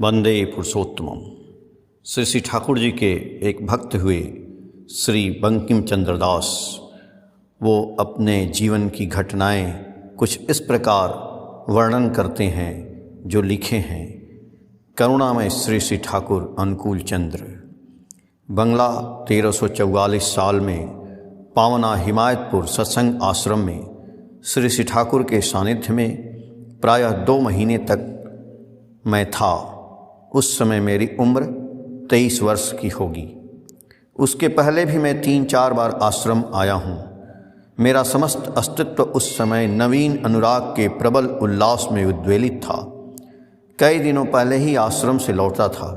वंदे पुरुषोत्तमम। श्री श्री ठाकुर जी के एक भक्त हुए श्री बंकिम चंद्र दास। वो अपने जीवन की घटनाएं कुछ इस प्रकार वर्णन करते हैं जो लिखे हैं। करुणामय श्री श्री ठाकुर अनुकूल चंद्र। बंगला 1344 साल में पावना हिमायतपुर सत्संग आश्रम में श्री श्री ठाकुर के सानिध्य में प्रायः 2 महीने तक मैं था। उस समय मेरी उम्र 23 वर्ष की होगी। उसके पहले भी मैं 3-4 बार आश्रम आया हूँ। मेरा समस्त अस्तित्व उस समय नवीन अनुराग के प्रबल उल्लास में उद्वेलित था। कई दिनों पहले ही आश्रम से लौटा था।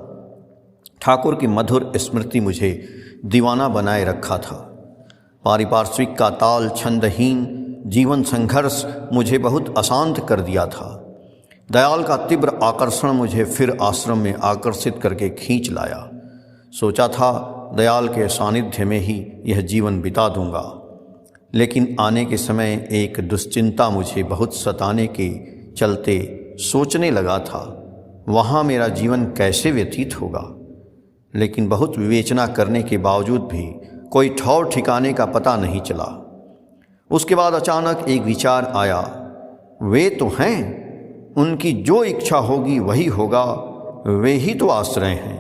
ठाकुर की मधुर स्मृति मुझे दीवाना बनाए रखा था। पारिपार्श्विक का ताल छंदहीन जीवन संघर्ष मुझे बहुत अशांत कर दिया था। दयाल का तीव्र आकर्षण मुझे फिर आश्रम में आकर्षित करके खींच लाया। सोचा था दयाल के सानिध्य में ही यह जीवन बिता दूंगा, लेकिन आने के समय एक दुश्चिंता मुझे बहुत सताने के चलते सोचने लगा था वहाँ मेरा जीवन कैसे व्यतीत होगा। लेकिन बहुत विवेचना करने के बावजूद भी कोई ठौर ठिकाने का पता नहीं चला। उसके बाद अचानक एक विचार आया, वे तो हैं, उनकी जो इच्छा होगी वही होगा, वे ही तो आश्रय हैं।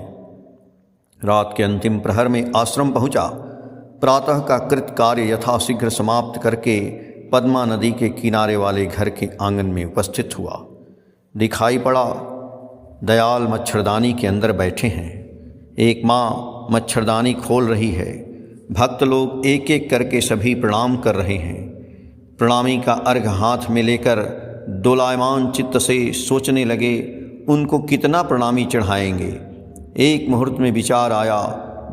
रात के अंतिम प्रहर में आश्रम पहुंचा। प्रातः का कृत कार्य यथाशीघ्र समाप्त करके पद्मा नदी के किनारे वाले घर के आंगन में उपस्थित हुआ। दिखाई पड़ा दयाल मच्छरदानी के अंदर बैठे हैं। एक माँ मच्छरदानी खोल रही है। भक्त लोग एक एक करके सभी प्रणाम कर रहे हैं। प्रणामी का अर्घ हाथ में लेकर डोलायमान चित्त से सोचने लगे उनको कितना प्रणामी चढ़ाएंगे। एक मुहूर्त में विचार आया,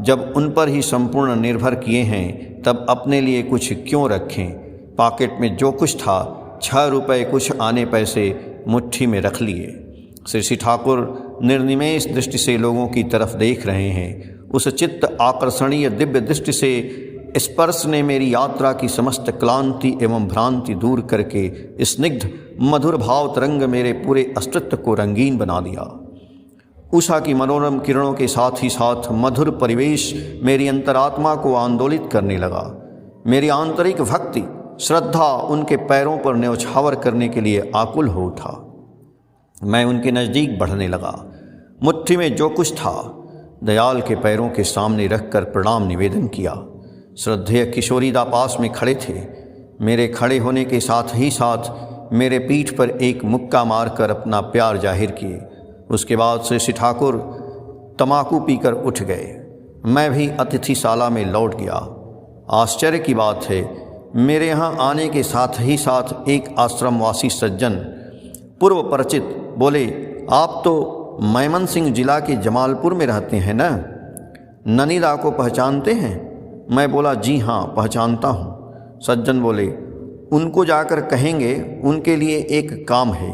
जब उन पर ही संपूर्ण निर्भर किए हैं तब अपने लिए कुछ क्यों रखें। पॉकेट में जो कुछ था 6 रुपये कुछ आने पैसे मुट्ठी में रख लिए। श्री श्री ठाकुर निर्निमेष दृष्टि से लोगों की तरफ देख रहे हैं। उस चित्त आकर्षणीय दिव्य दृष्टि से स्पर्श ने मेरी यात्रा की समस्त क्लांति एवं भ्रांति दूर करके स्निग्ध मधुर भाव तरंग मेरे पूरे अस्तित्व को रंगीन बना दिया। उषा की मनोरम किरणों के साथ ही साथ मधुर परिवेश मेरी अंतरात्मा को आंदोलित करने लगा। मेरी आंतरिक भक्ति श्रद्धा उनके पैरों पर न्यौछावर करने के लिए आकुल हो उठा। मैं उनके नज़दीक बढ़ने लगा। मुट्ठी में जो कुछ था दयाल के पैरों के सामने रखकर प्रणाम निवेदन किया। श्रद्धेय किशोरीदा पास में खड़े थे। मेरे खड़े होने के साथ ही साथ मेरे पीठ पर एक मुक्का मारकर अपना प्यार जाहिर किए। उसके बाद श्री श्री ठाकुर तमाकू पीकर उठ गए। मैं भी अतिथिशाला में लौट गया। आश्चर्य की बात है, मेरे यहाँ आने के साथ ही साथ एक आश्रमवासी सज्जन पूर्व परिचित बोले, आप तो मैमनसिंह जिला के जमालपुर में रहते हैं ना, ननीदा को पहचानते हैं? मैं बोला, जी हाँ पहचानता हूँ। सज्जन बोले, उनको जाकर कहेंगे उनके लिए एक काम है,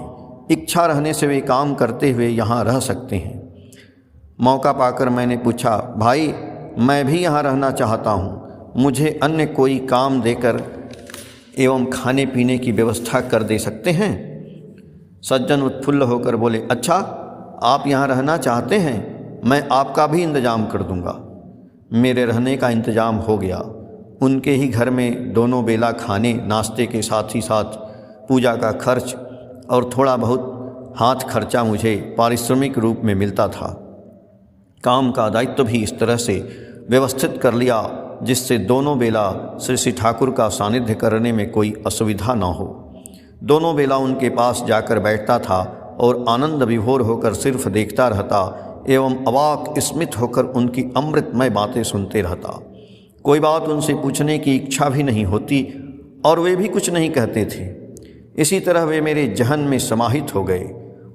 इच्छा रहने से वे काम करते हुए यहाँ रह सकते हैं। मौका पाकर मैंने पूछा, भाई मैं भी यहाँ रहना चाहता हूँ, मुझे अन्य कोई काम देकर एवं खाने पीने की व्यवस्था कर दे सकते हैं? सज्जन उत्फुल्ल होकर बोले, अच्छा आप यहाँ रहना चाहते हैं, मैं आपका भी इंतजाम कर दूँगा। मेरे रहने का इंतजाम हो गया। उनके ही घर में दोनों बेला खाने नाश्ते के साथ ही साथ पूजा का खर्च और थोड़ा बहुत हाथ खर्चा मुझे पारिश्रमिक रूप में मिलता था। काम का दायित्व भी इस तरह से व्यवस्थित कर लिया जिससे दोनों बेला श्री श्री ठाकुर का सानिध्य करने में कोई असुविधा न हो। दोनों बेला उनके पास जाकर बैठता था और आनंद विभोर होकर सिर्फ देखता रहता एवं अवाक स्मित होकर उनकी अमृतमय बातें सुनते रहता। कोई बात उनसे पूछने की इच्छा भी नहीं होती और वे भी कुछ नहीं कहते थे। इसी तरह वे मेरे जहन में समाहित हो गए।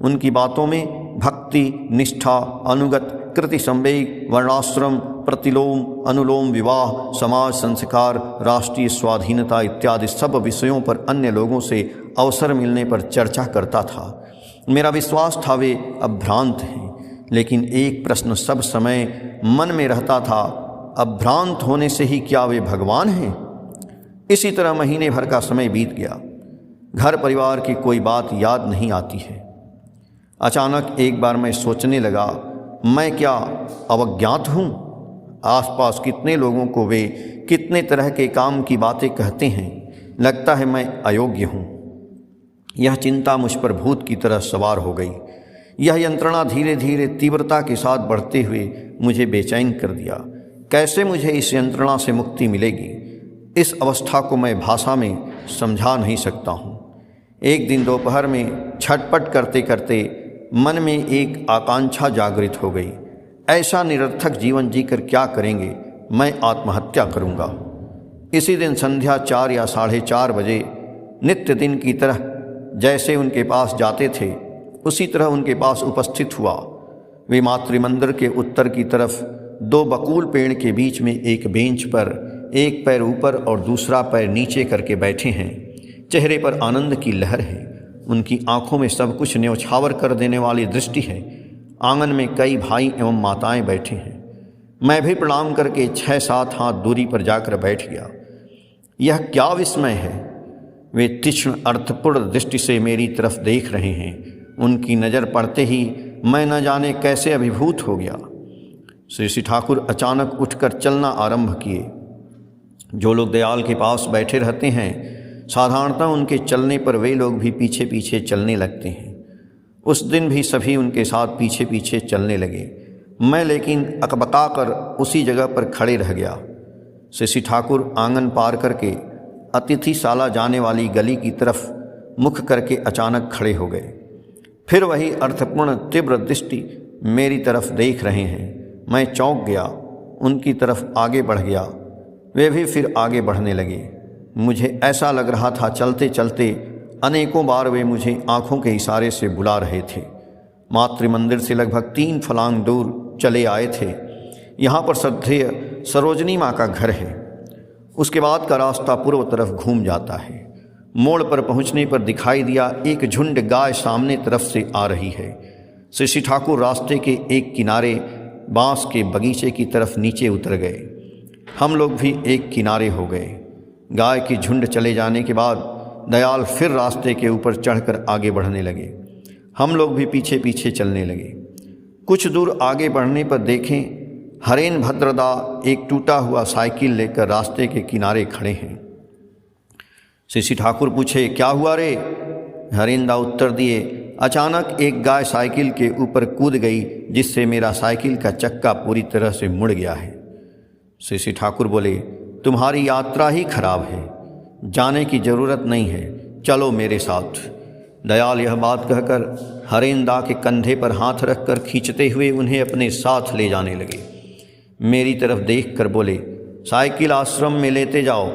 उनकी बातों में भक्ति, निष्ठा, अनुगत, कृति संवेग, वर्णाश्रम, प्रतिलोम, अनुलोम विवाह, समाज संस्कार, राष्ट्रीय स्वाधीनता इत्यादि सब विषयों पर अन्य लोगों से अवसर मिलने पर चर्चा करता था। मेरा विश्वास था वे अभ्रांत हैं, लेकिन एक प्रश्न सब समय मन में रहता था, अभ्रांत होने से ही क्या वे भगवान हैं? इसी तरह महीने भर का समय बीत गया। घर परिवार की कोई बात याद नहीं आती है। अचानक एक बार मैं सोचने लगा, मैं क्या अवज्ञात हूँ? आसपास कितने लोगों को वे कितने तरह के काम की बातें कहते हैं, लगता है मैं अयोग्य हूँ। यह चिंता मुझ पर भूत की तरह सवार हो गई। यह यंत्रणा धीरे धीरे तीव्रता के साथ बढ़ते हुए मुझे बेचैन कर दिया। कैसे मुझे इस यंत्रणा से मुक्ति मिलेगी? इस अवस्था को मैं भाषा में समझा नहीं सकता हूँ। एक दिन दोपहर में छटपट करते करते मन में एक आकांक्षा जागृत हो गई। ऐसा निरर्थक जीवन जीकर क्या करेंगे? मैं आत्महत्या करूँगा। इसी दिन संध्या 4 या 4:30 बजे नित्य दिन की तरह जैसे उनके पास जाते थे उसी तरह उनके पास उपस्थित हुआ। वे मातृमंदिर के उत्तर की तरफ 2 बकुल पेड़ के बीच में एक बेंच पर एक पैर ऊपर और दूसरा पैर नीचे करके बैठे हैं। चेहरे पर आनंद की लहर है। उनकी आंखों में सब कुछ न्यौछावर कर देने वाली दृष्टि है। आंगन में कई भाई एवं माताएं बैठे हैं। मैं भी प्रणाम करके 6-7 हाथ दूरी पर जाकर बैठ गया। यह क्या विस्मय है! वे तीक्ष्ण अर्थपूर्ण दृष्टि से मेरी तरफ देख रहे हैं। उनकी नज़र पड़ते ही मैं न जाने कैसे अभिभूत हो गया। श्री ठाकुर अचानक उठकर चलना आरंभ किए। जो लोग दयाल के पास बैठे रहते हैं, साधारणतः उनके चलने पर वे लोग भी पीछे पीछे चलने लगते हैं। उस दिन भी सभी उनके साथ पीछे पीछे चलने लगे। मैं लेकिन अकबका कर उसी जगह पर खड़े रह गया। श्री ठाकुर आंगन पार करके अतिथिशाला जाने वाली गली की तरफ मुख करके अचानक खड़े हो गए। फिर वही अर्थपूर्ण तीव्र दृष्टि मेरी तरफ देख रहे हैं। मैं चौंक गया, उनकी तरफ आगे बढ़ गया। वे भी फिर आगे बढ़ने लगे। मुझे ऐसा लग रहा था चलते चलते अनेकों बार वे मुझे आँखों के इशारे से बुला रहे थे। मातृमंदिर से लगभग 3 फलांग दूर चले आए थे। यहाँ पर श्रद्धेय सरोजनी माँ का घर है। उसके बाद का रास्ता पूर्व तरफ घूम जाता है। मोड़ पर पहुँचने पर दिखाई दिया एक झुंड गाय सामने तरफ से आ रही है। श्री ठाकुर रास्ते के एक किनारे बांस के बगीचे की तरफ नीचे उतर गए। हम लोग भी एक किनारे हो गए। गाय की झुंड चले जाने के बाद दयाल फिर रास्ते के ऊपर चढ़कर आगे बढ़ने लगे। हम लोग भी पीछे पीछे चलने लगे। कुछ दूर आगे बढ़ने पर देखें हरेन भद्रदा एक टूटा हुआ साइकिल लेकर रास्ते के किनारे खड़े हैं। श्री ठाकुर पूछे, क्या हुआ रे? हरेंदा उत्तर दिए, अचानक एक गाय साइकिल के ऊपर कूद गई जिससे मेरा साइकिल का चक्का पूरी तरह से मुड़ गया है। श्री ठाकुर बोले, तुम्हारी यात्रा ही खराब है, जाने की ज़रूरत नहीं है, चलो मेरे साथ। दयाल यह बात कहकर हरेंदा के कंधे पर हाथ रखकर खींचते हुए उन्हें अपने साथ ले जाने लगे। मेरी तरफ देखकर बोले, साइकिल आश्रम में लेते जाओ।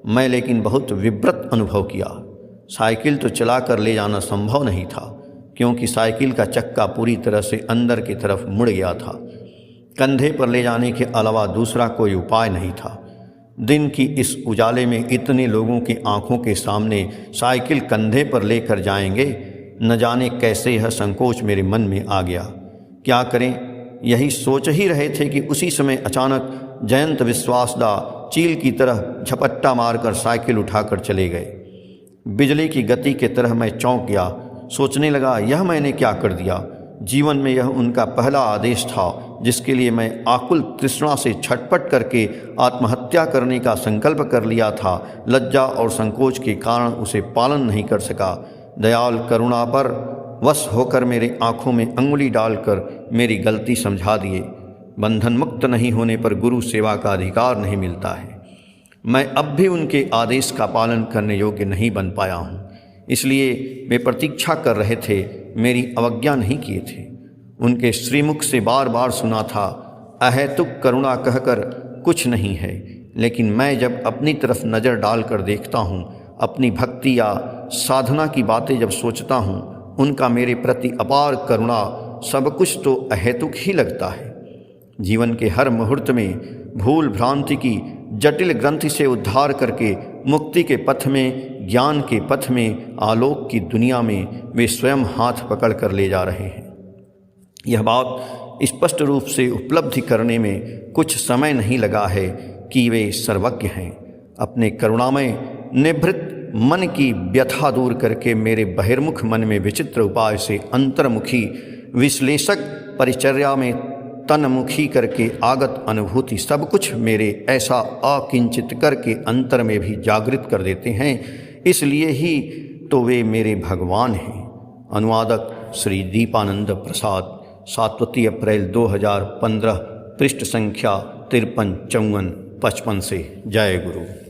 मैं लेकिन बहुत विब्रत अनुभव किया। साइकिल तो चला कर ले जाना संभव नहीं था, क्योंकि साइकिल का चक्का पूरी तरह से अंदर की तरफ मुड़ गया था। कंधे पर ले जाने के अलावा दूसरा कोई उपाय नहीं था। दिन की इस उजाले में इतने लोगों की आंखों के सामने साइकिल कंधे पर लेकर जाएंगे, न जाने कैसे यह संकोच मेरे मन में आ गया। क्या करें, यही सोच ही रहे थे कि उसी समय अचानक जयंत विश्वासदा चील की तरह झपट्टा मारकर साइकिल उठाकर चले गए। बिजली की गति के तरह मैं चौंक गया। सोचने लगा, यह मैंने क्या कर दिया? जीवन में यह उनका पहला आदेश था जिसके लिए मैं आकुल तृष्णा से छटपट करके आत्महत्या करने का संकल्प कर लिया था। लज्जा और संकोच के कारण उसे पालन नहीं कर सका। दयाल करुणा पर वश होकर मेरे आँखों में अंगुली डालकर मेरी गलती समझा दिए। बंधन मुक्त नहीं होने पर गुरु सेवा का अधिकार नहीं मिलता है। मैं अब भी उनके आदेश का पालन करने योग्य नहीं बन पाया हूँ, इसलिए वे प्रतीक्षा कर रहे थे, मेरी अवज्ञा नहीं किए थे। उनके श्रीमुख से बार बार सुना था, अहेतुक करुणा कहकर कुछ नहीं है। लेकिन मैं जब अपनी तरफ नज़र डालकर देखता हूँ, अपनी भक्ति या साधना की बातें जब सोचता हूँ, उनका मेरे प्रति अपार करुणा, सब कुछ तो अहेतुक ही लगता है। जीवन के हर मुहूर्त में भूल भ्रांति की जटिल ग्रंथि से उद्धार करके मुक्ति के पथ में, ज्ञान के पथ में, आलोक की दुनिया में वे स्वयं हाथ पकड़ कर ले जा रहे हैं। यह बात स्पष्ट रूप से उपलब्धि करने में कुछ समय नहीं लगा है कि वे सर्वज्ञ हैं। अपने करुणामय निभृत मन की व्यथा दूर करके मेरे बहिर्मुख मन में विचित्र उपाय से अंतर्मुखी विश्लेषक परिचर्या में तनमुखी करके आगत अनुभूति सब कुछ मेरे ऐसा अकिंचित करके अंतर में भी जागृत कर देते हैं। इसलिए ही तो वे मेरे भगवान हैं। अनुवादक श्री दीपानंद प्रसाद, 7 अप्रैल 2015, पृष्ठ संख्या 53, 54, 55 से। जय गुरु।